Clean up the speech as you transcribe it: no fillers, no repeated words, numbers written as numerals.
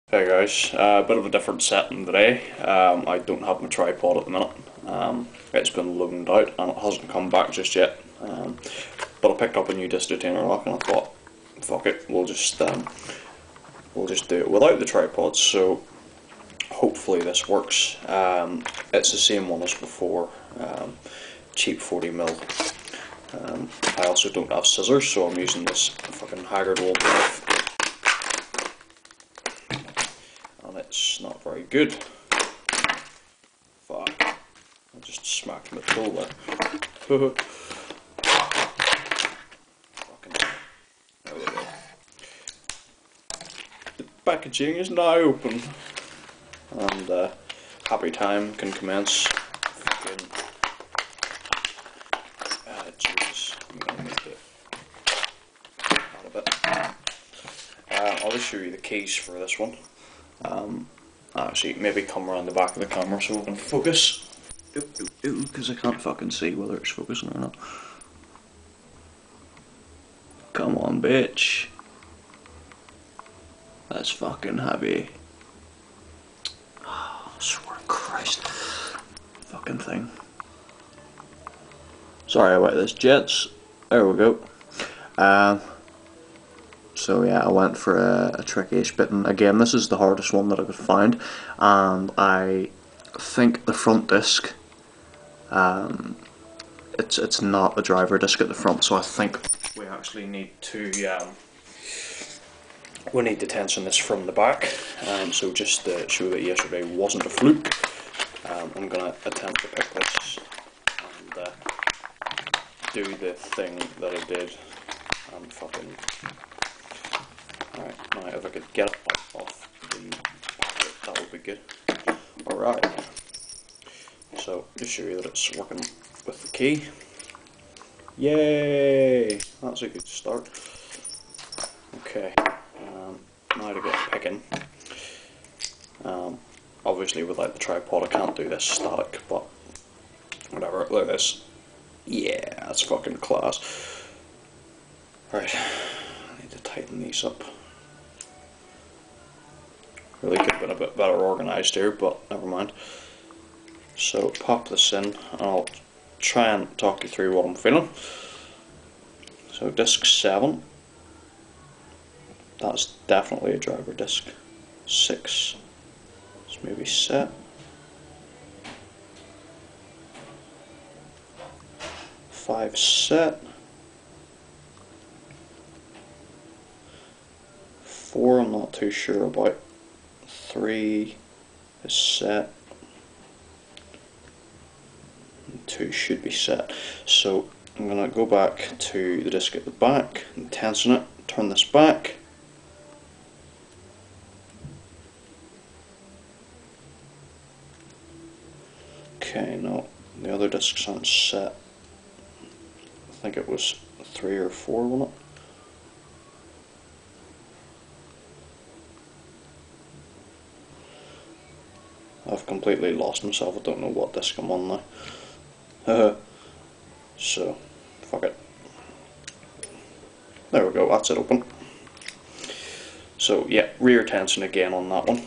Hey guys, a bit of a different setting today. I don't have my tripod at the minute. It's been loaned out and it hasn't come back just yet. But I picked up a new disc detainer lock and I thought, fuck it, we'll just do it without the tripod. So hopefully this works. It's the same one as before, cheap 40mm. I also don't have scissors, so I'm using this fucking haggard old knife. And it's not very good. Fuck. I just smacked my toe there. Fucking. There we go. The packaging is now open. And happy time can commence. Fucking. Jesus. I'm gonna need to add a bit. I'll just show you the keys for this one. Actually, maybe come around the back of the camera so we can focus. Because I can't fucking see whether it's focusing or not. Come on, bitch. That's fucking heavy. Oh, I swear to Christ. Fucking thing. Sorry about this, jets. There we go. So yeah, I went for a trick-ish bitten. Again, this is the hardest one that I could find, and I think the front disc, it's not a driver disc at the front, so I think we actually need to tension this from the back. So just to show that yesterday wasn't a fluke, I'm gonna attempt to pick this and do the thing that I did and fucking. Alright, now if I could get it off the packet, that would be good. Alright, so just show you that it's working with the key. Yay! That's a good start. Okay, now to get picking. Obviously without the tripod I can't do this static, but whatever, look at this. Yeah, that's fucking class. Right, I need to tighten these up. Really could have been a bit better organised here, but never mind. So pop this in and I'll try and talk you through what I'm feeling. So disc 7, that's definitely a driver disc. 6, it's maybe set. 5 set. 4 I'm not too sure about. 3 is set. And 2 should be set. So I'm going to go back to the disc at the back and tension it, turn this back. Okay, no, the other discs aren't set. I think it was 3 or 4, wasn't it? I've completely lost myself, I don't know what disc I'm on now. So, fuck it. There we go, that's it open. So yeah, rear tension again on that one.